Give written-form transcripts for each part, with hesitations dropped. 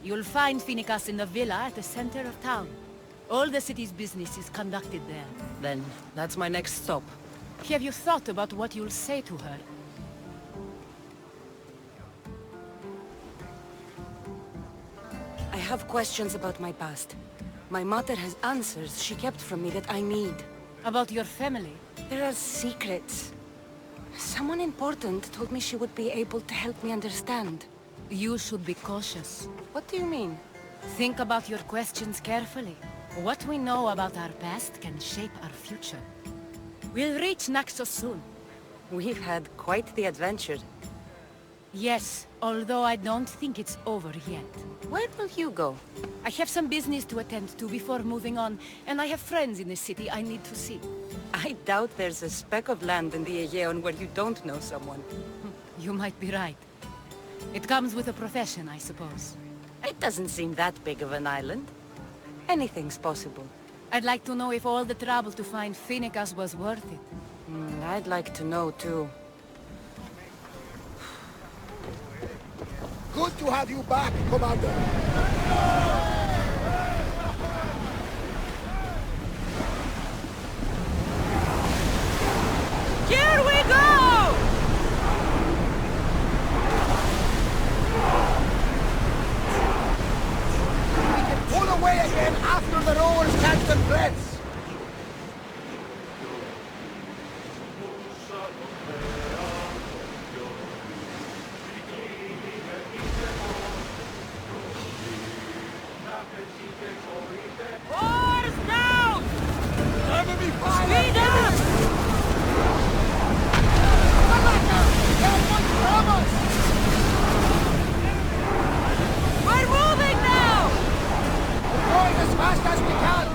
You'll find Phoenicas in the villa at the center of town. All the city's business is conducted there. Then, that's my next stop. Have you thought about what you'll say to her? I have questions about my past. My mother has answers she kept from me that I need. About your family? There are secrets. Someone important told me she would be able to help me understand. You should be cautious. What do you mean? Think about your questions carefully. What we know about our past can shape our future. We'll reach Naxos soon. We've had quite the adventure. Yes, although I don't think it's over yet. Where will you go? I have some business to attend to before moving on, and I have friends in the city I need to see. I doubt there's a speck of land in the Aegean where you don't know someone. You might be right. It comes with a profession, I suppose. It doesn't seem that big of an island. Anything's possible. I'd like to know if all the trouble to find Phoenicas was worth it. I'd like to know, too. Good to have you back, Commander. Here we go! We can pull away again after the rowers catch them breaths. Oars down! Enemy fire! Speed up! We're moving now! We're going as fast as we can!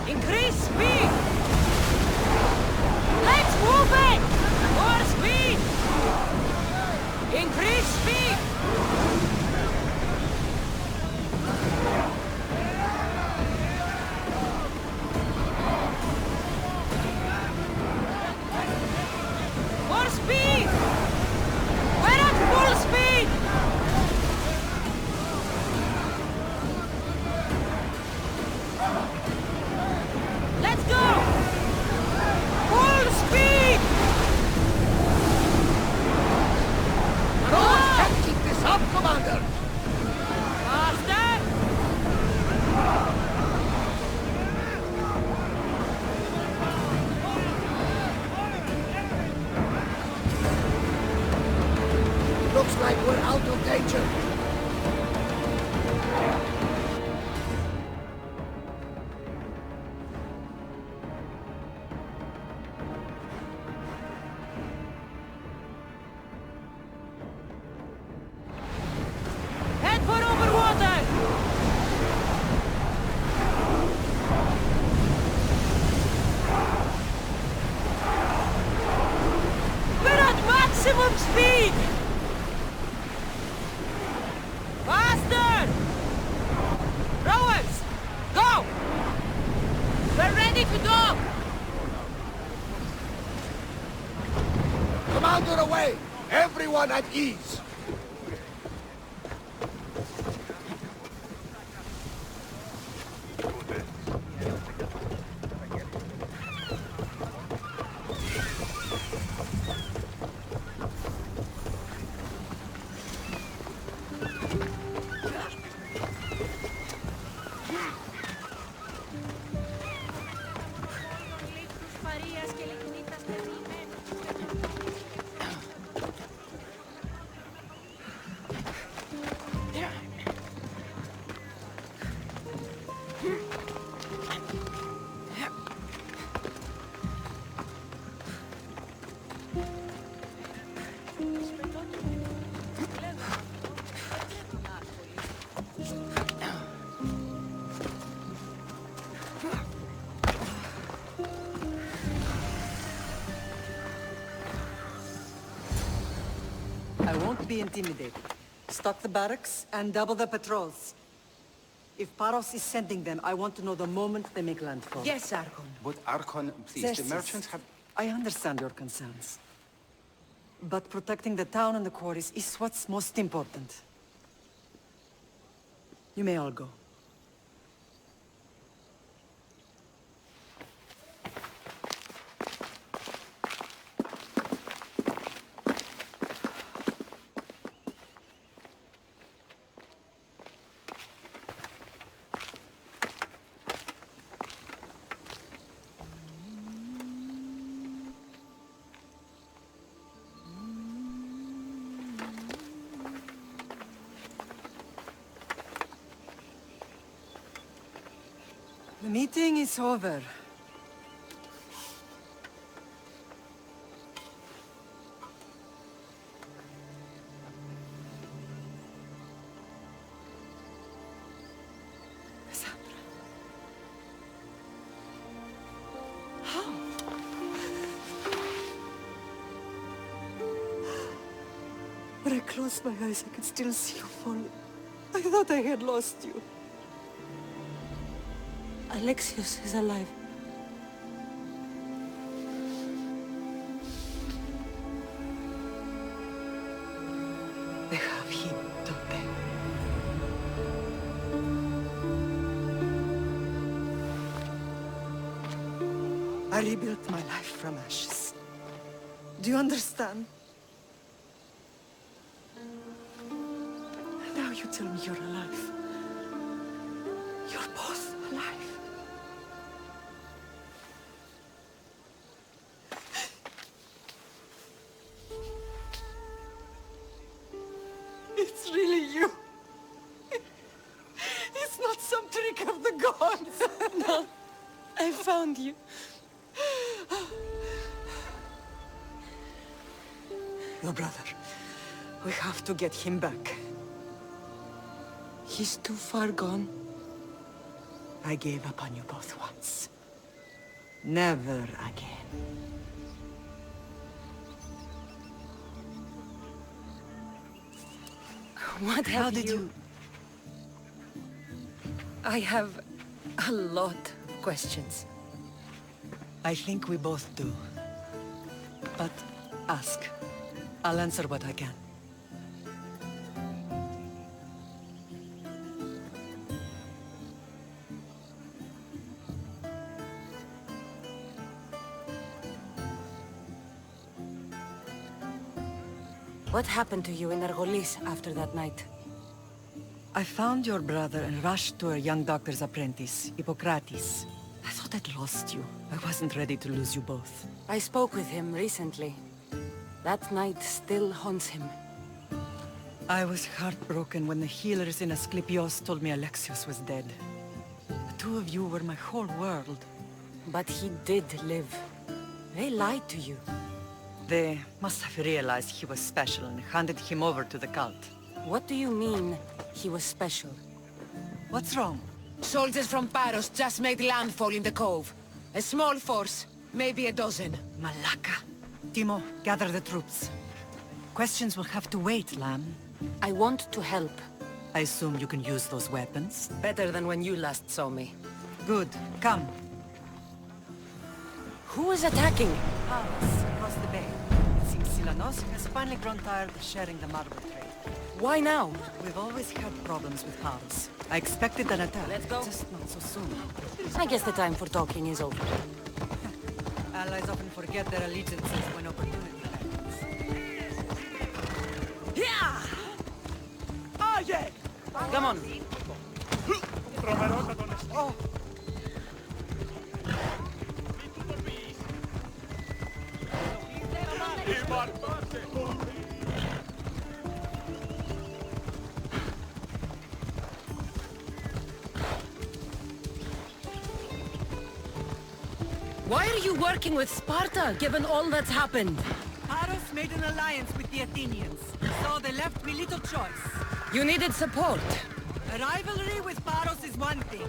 Increase speed! Let's move it! More speed! Increase speed! More speed! We're at full speed! Let's go! Full speed! The rowers can't keep this up, Commander! Faster! Looks like we're out of danger. Head for over water! We're at maximum speed! Faster! Rowers, go! We're ready to dock! Commander away! Everyone at ease! I won't be intimidated. Stock the barracks and double the patrols. If Paros is sending them, I want to know the moment they make landfall. Yes, Archon. But Archon, please, Xerxes, the merchants have... I understand your concerns. But protecting the town and the quarries is what's most important. You may all go. The meeting is over. Cassandra. How? When I closed my eyes, I could still see you falling. I thought I had lost you. Alexios is alive. They have him, don't they? I rebuilt my life from ashes. Do you understand? Now you tell me you're alive. You're both alive. It's really you. It's not some trick of the gods. No, I found you. Your brother. We have to get him back. He's too far gone. I gave up on you both once. Never again. What How have did you... I have a lot of questions. I think we both do. But ask. I'll answer what I can. What happened to you in Argolis after that night? I found your brother and rushed to a young doctor's apprentice, Hippocrates. I thought I'd lost you. I wasn't ready to lose you both. I spoke with him recently. That night still haunts him. I was heartbroken when the healers in Asclepios told me Alexios was dead. The two of you were my whole world. But he did live. They lied to you. They must have realized he was special and handed him over to the cult. What do you mean, he was special? What's wrong? Soldiers from Paros just made landfall in the cove. A small force, maybe a dozen. Malaka. Timo, gather the troops. Questions will have to wait, Lamb. I want to help. I assume you can use those weapons? Better than when you last saw me. Good. Come. Who is attacking? Paros, across the bay. It seems Silanos has finally grown tired of sharing the marble trade. Why now? We've always had problems with Paros. I expected an attack. Let's go. Just not so soon. I guess the time for talking is over. Allies often forget their allegiances when opportunity happens. Yeah! Come on. Oh! Why are you working with Sparta, given all that's happened? Paros made an alliance with the Athenians, so they left me little choice. You needed support. A rivalry with Paros is one thing,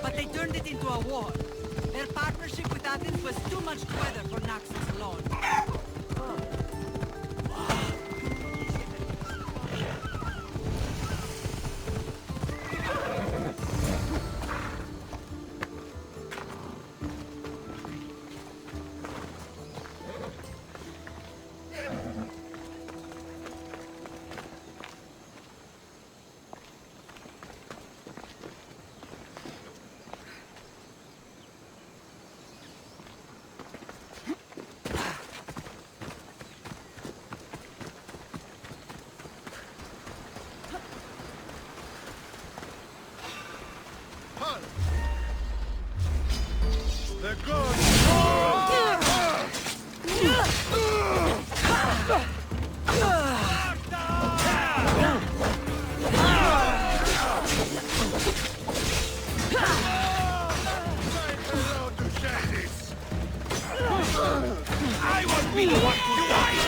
but they turned it into a war. Their partnership with Athens was too much to weather for Naxos alone. I won't be the one to die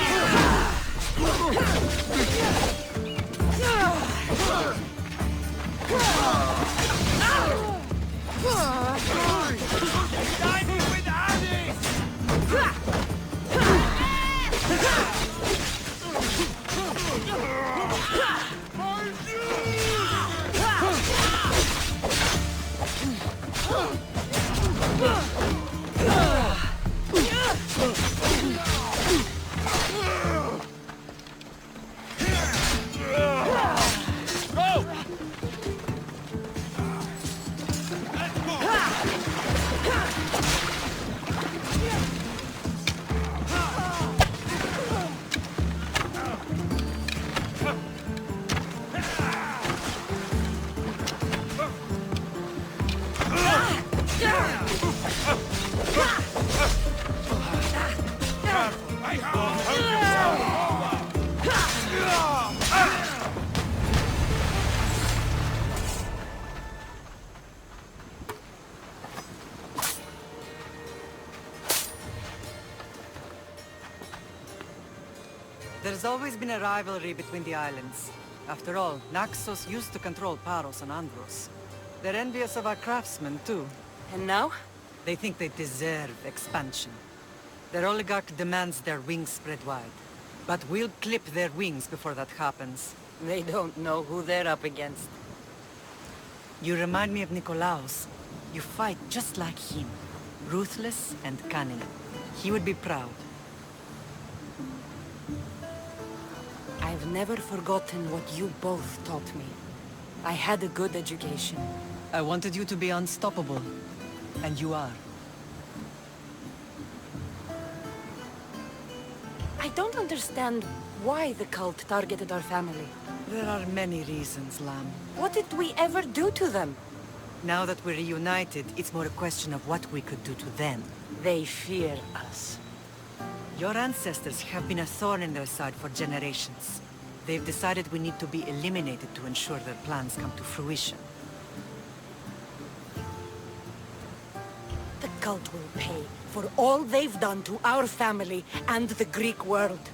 Dining with Alice! There's always been a rivalry between the islands. After all, Naxos used to control Paros and Andros. They're envious of our craftsmen, too. And now? They think they deserve expansion. Their oligarch demands their wings spread wide. But we'll clip their wings before that happens. They don't know who they're up against. You remind me of Nikolaos. You fight just like him. Ruthless and cunning. He would be proud. I've never forgotten what you both taught me. I had a good education. I wanted you to be unstoppable. And you are. I don't understand why the cult targeted our family. There are many reasons, Lamb. What did we ever do to them? Now that we're reunited, it's more a question of what we could do to them. They fear us. Your ancestors have been a thorn in their side for generations. They've decided we need to be eliminated to ensure their plans come to fruition. The cult will pay for all they've done to our family and the Greek world.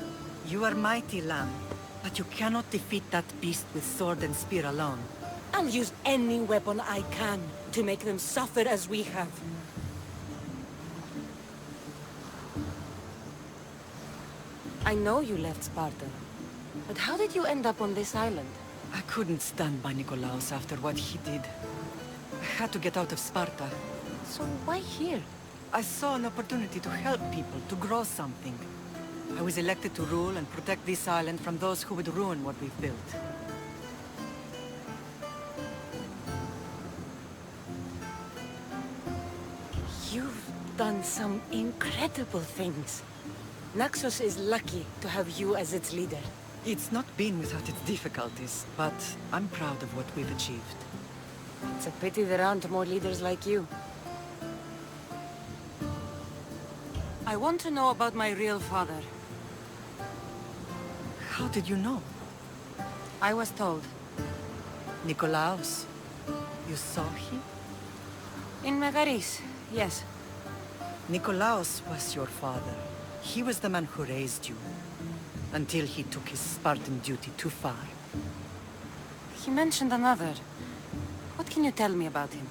You are mighty, Lamb, but you cannot defeat that beast with sword and spear alone. I'll use any weapon I can to make them suffer as we have. I know you left Sparta, but how did you end up on this island? I couldn't stand by Nikolaos after what he did. I had to get out of Sparta. So why here? I saw an opportunity to help people, to grow something. I was elected to rule and protect this island from those who would ruin what we've built. You've done some incredible things. Naxos is lucky to have you as its leader. It's not been without its difficulties, but I'm proud of what we've achieved. It's a pity there aren't more leaders like you. I want to know about my real father. How did you know? I was told. Nikolaos. You saw him? In Megaris, yes. Nikolaos was your father. He was the man who raised you. Until he took his Spartan duty too far. He mentioned another. What can you tell me about him?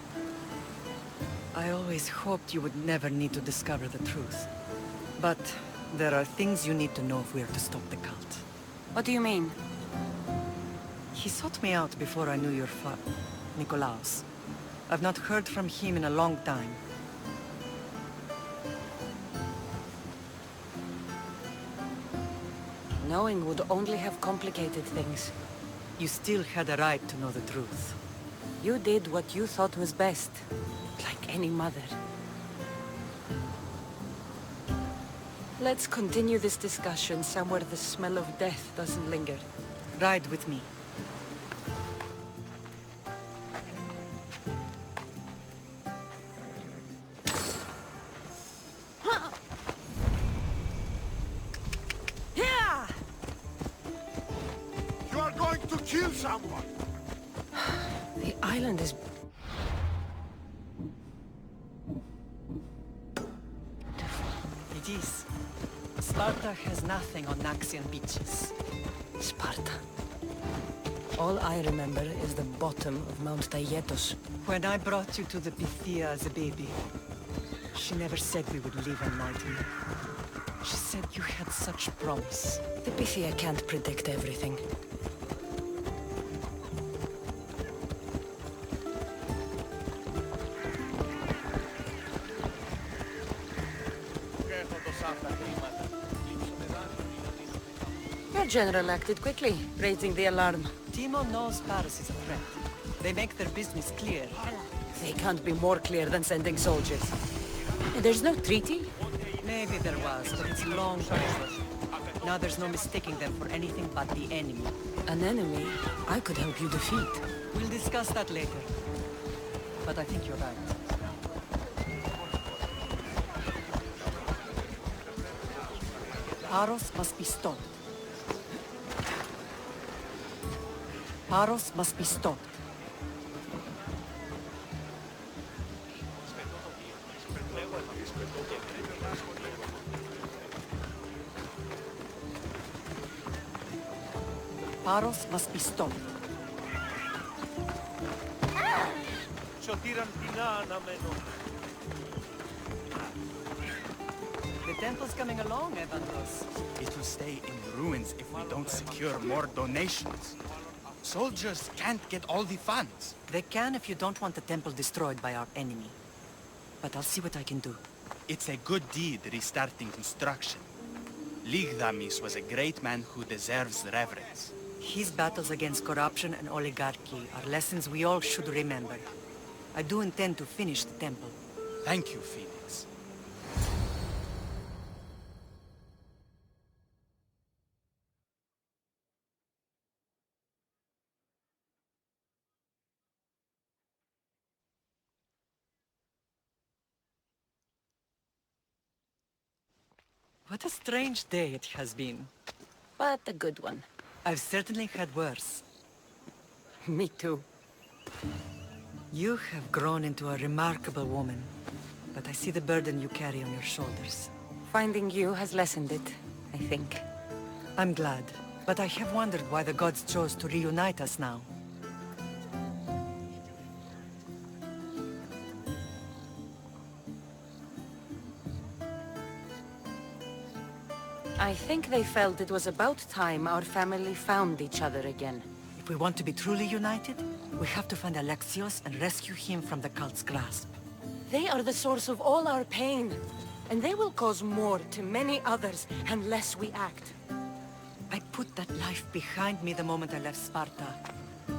I always hoped you would never need to discover the truth. But there are things you need to know if we are to stop the cult. What do you mean? He sought me out before I knew your father, Nikolaos. I've not heard from him in a long time. Knowing would only have complicated things. You still had a right to know the truth. You did what you thought was best. Like any mother. Let's continue this discussion somewhere the smell of death doesn't linger. Ride with me. someone. The island is... It is. Sparta has nothing on Naxian beaches. Sparta. All I remember is the bottom of Mount Taygetos. When I brought you to the Pythia as a baby, she never said we would live a night in it. She said you had such promise. The Pythia can't predict everything. Your general acted quickly, raising the alarm. Timo knows Paris is a threat. They make their business clear. They can't be more clear than sending soldiers. There's no treaty? Maybe there was, but it's long over. Now there's no mistaking them for anything but the enemy. An enemy I could help you defeat. We'll discuss that later. But I think you're right. Paros must be stopped. Paros must be stopped. Paros must be stopped. The temple's coming along, Evantos. It will stay in ruins if we don't secure more donations. Soldiers can't get all the funds. They can if you don't want the temple destroyed by our enemy. But I'll see what I can do. It's a good deed restarting construction. Ligdamis was a great man who deserves reverence. His battles against corruption and oligarchy are lessons we all should remember. I do intend to finish the temple. Thank you, Phoenix. What a strange day it has been. But a good one. I've certainly had worse. Me too. You have grown into a remarkable woman, but I see the burden you carry on your shoulders. Finding you has lessened it, I think. I'm glad, but I have wondered why the gods chose to reunite us now. I think they felt it was about time our family found each other again. If we want to be truly united, we have to find Alexios and rescue him from the cult's grasp. They are the source of all our pain, and they will cause more to many others unless we act. I put that life behind me the moment I left Sparta.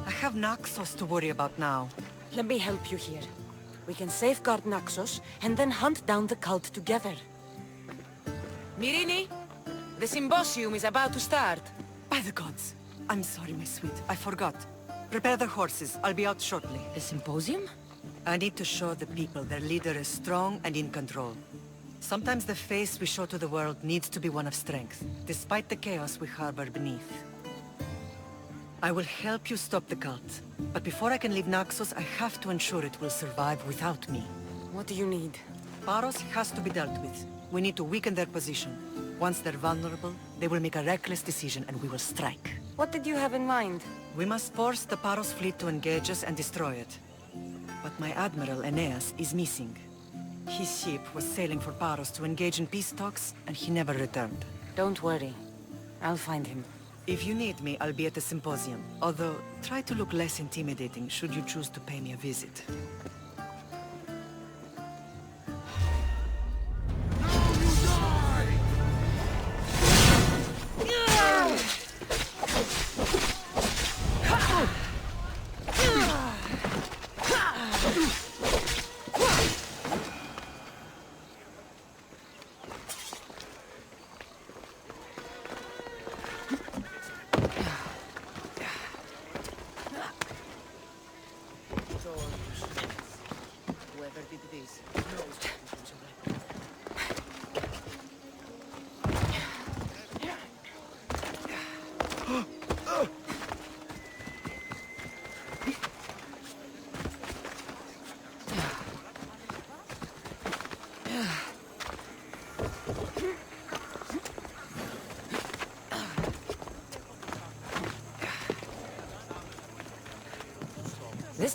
I have Naxos to worry about now. Let me help you here. We can safeguard Naxos, and then hunt down the cult together. Myrrine, the symposium is about to start. By the gods! I'm sorry, my sweet. I forgot. Prepare the horses. I'll be out shortly. The symposium? I need to show the people their leader is strong and in control. Sometimes the face we show to the world needs to be one of strength, despite the chaos we harbor beneath. I will help you stop the cult, but before I can leave Naxos, I have to ensure it will survive without me. What do you need? Paros has to be dealt with. We need to weaken their position. Once they're vulnerable, they will make a reckless decision and we will strike. What did you have in mind? We must force the Paros fleet to engage us and destroy it. But my admiral, Aeneas, is missing. His ship was sailing for Paros to engage in peace talks, and he never returned. Don't worry. I'll find him. If you need me, I'll be at the symposium. Although, try to look less intimidating should you choose to pay me a visit.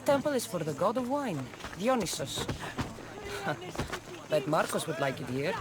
temple is for the god of wine, Dionysus. Bet Marcos would like it here.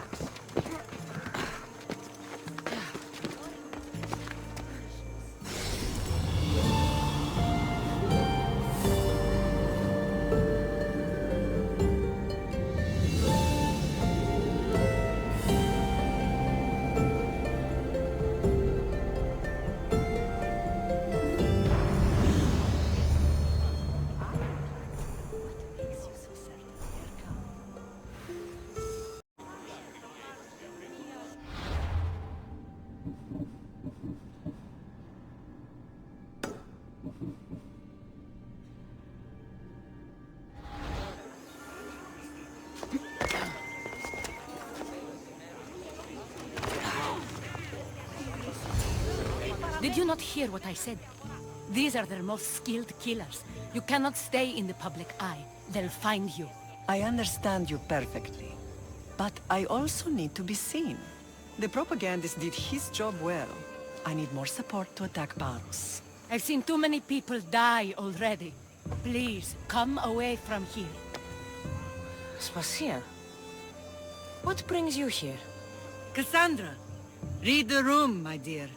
Did you not hear what I said? These are their most skilled killers. You cannot stay in the public eye. They'll find you. I understand you perfectly. But I also need to be seen. The propagandist did his job well. I need more support to attack Paros. I've seen too many people die already. Please, come away from here. Spacia, what brings you here? Cassandra, read the room, my dear.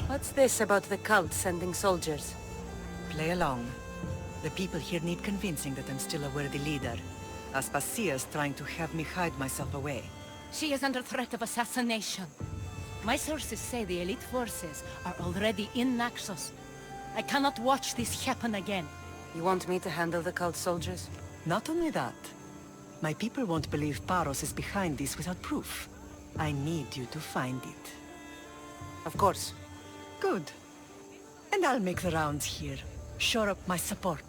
What's this about the cult sending soldiers? Play along. The people here need convincing that I'm still a worthy leader. Aspasia's trying to have me hide myself away. She is under threat of assassination. My sources say the elite forces are already in Naxos. I cannot watch this happen again. You want me to handle the cult soldiers? Not only that, my people won't believe Paros is behind this without proof. I need you to find it. Of course. Good. And I'll make the rounds here. Shore up my support.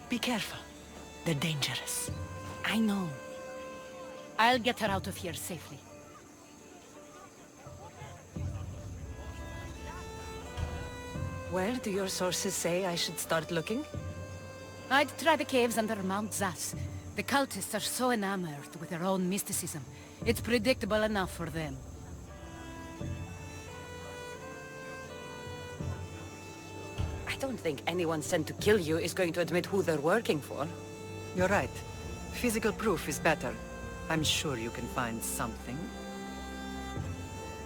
Be careful. They're dangerous. I know. I'll get her out of here safely. Where do your sources say I should start looking? I'd try the caves under Mount Zas. The cultists are so enamored with their own mysticism. It's predictable enough for them. I don't think anyone sent to kill you is going to admit who they're working for. You're right. Physical proof is better. I'm sure you can find something.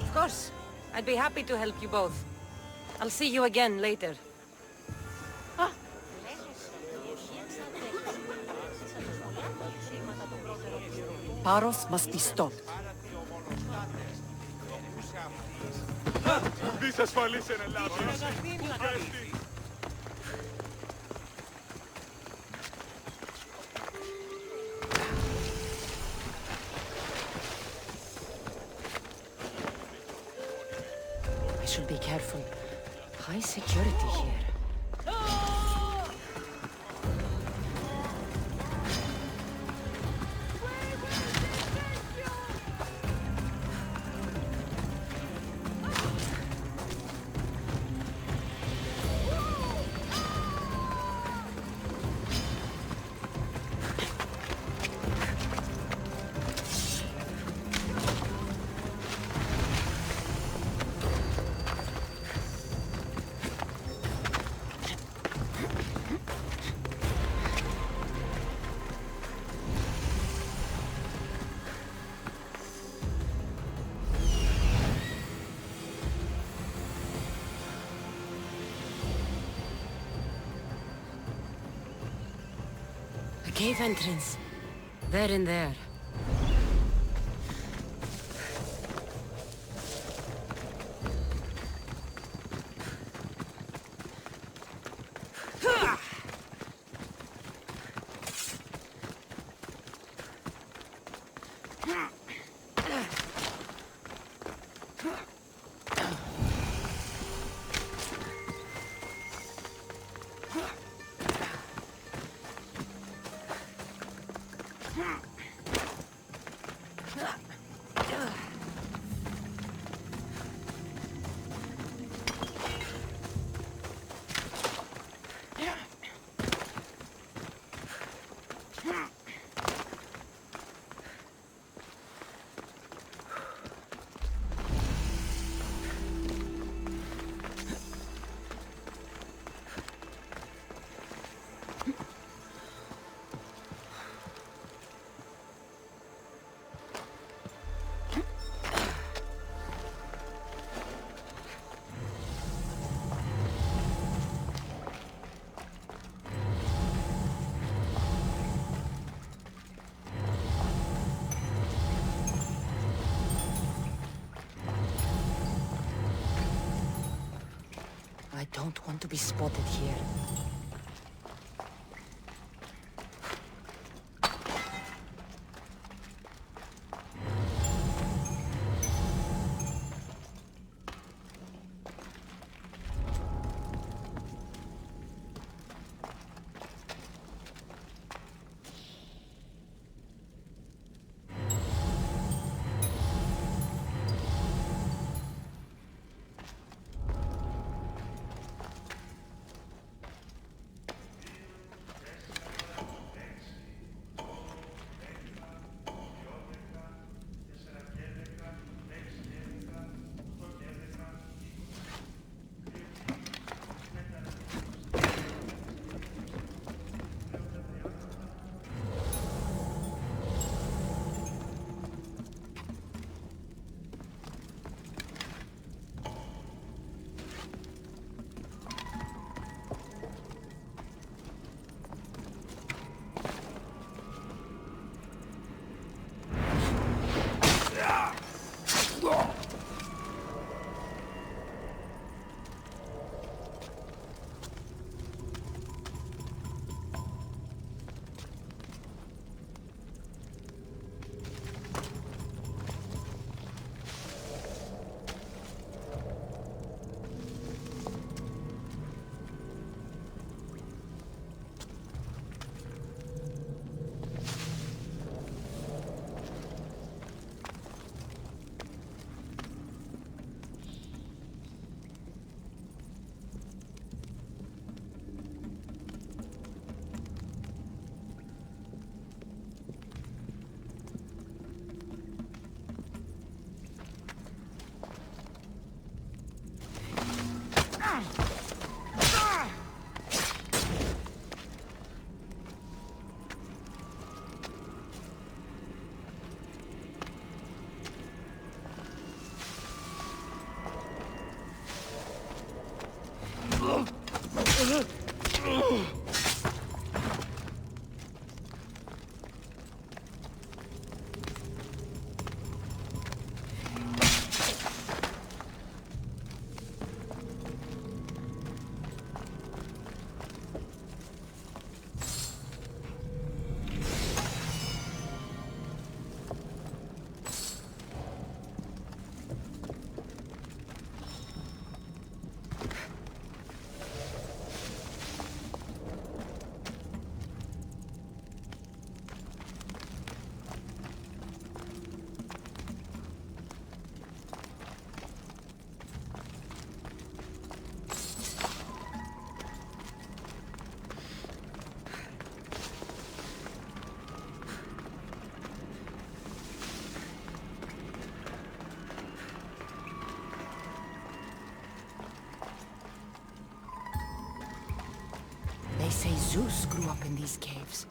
Of course. I'd be happy to help you both. I'll see you again later. Paros must be stopped. I should be careful. High security here. Cave entrance. They're in there. don't want to be spotted here. They say Zeus grew up in these caves.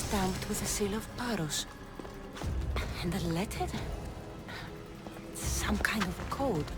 stamped with the seal of Paros. And the letter? Some kind of code.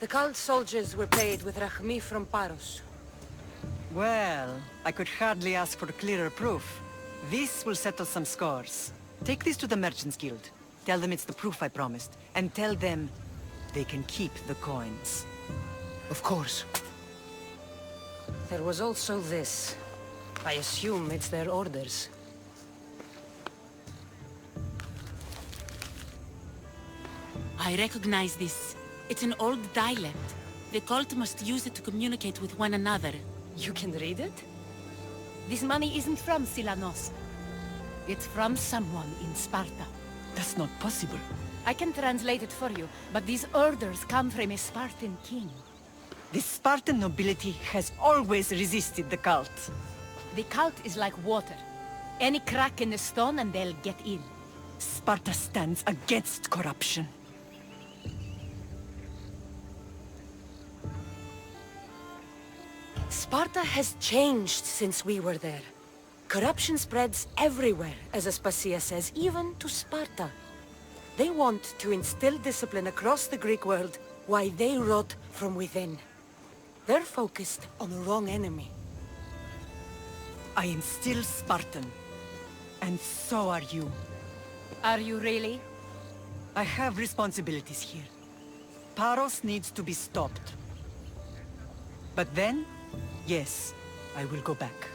The cult soldiers were paid with Rahmi from Paros. Well, I could hardly ask for clearer proof. This will settle some scores. Take this to the Merchants Guild. Tell them it's the proof I promised. And tell them they can keep the coins. Of course. There was also this. I assume it's their orders. I recognize this. It's an old dialect. The cult must use it to communicate with one another. You can read it? This money isn't from Silanos. It's from someone in Sparta. That's not possible. I can translate it for you, but these orders come from a Spartan king. The Spartan nobility has always resisted the cult. The cult is like water. Any crack in the stone and they'll get in. Sparta stands against corruption. Sparta has changed since we were there. Corruption spreads everywhere, as Aspasia says, even to Sparta. They want to instill discipline across the Greek world, while they rot from within. They're focused on the wrong enemy. I am still Spartan. And so are you. Are you really? I have responsibilities here. Paros needs to be stopped. But then, yes, I will go back.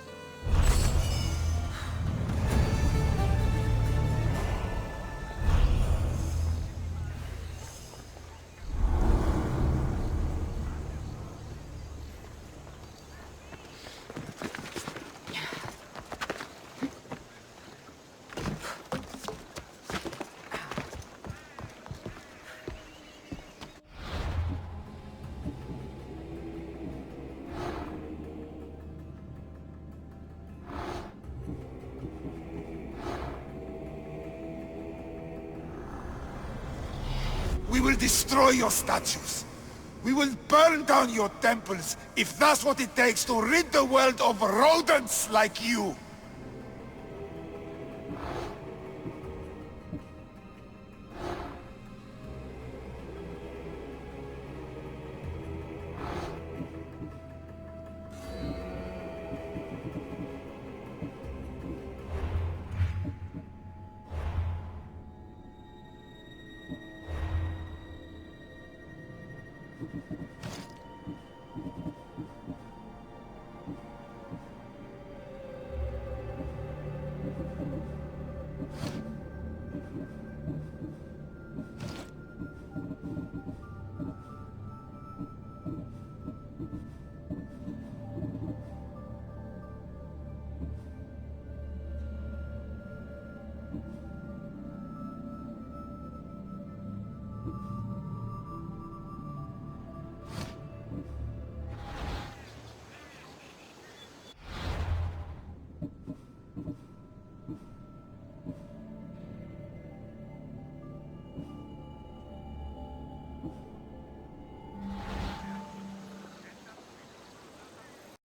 We will destroy your statues. We will burn down your temples, if that's what it takes to rid the world of rodents like you.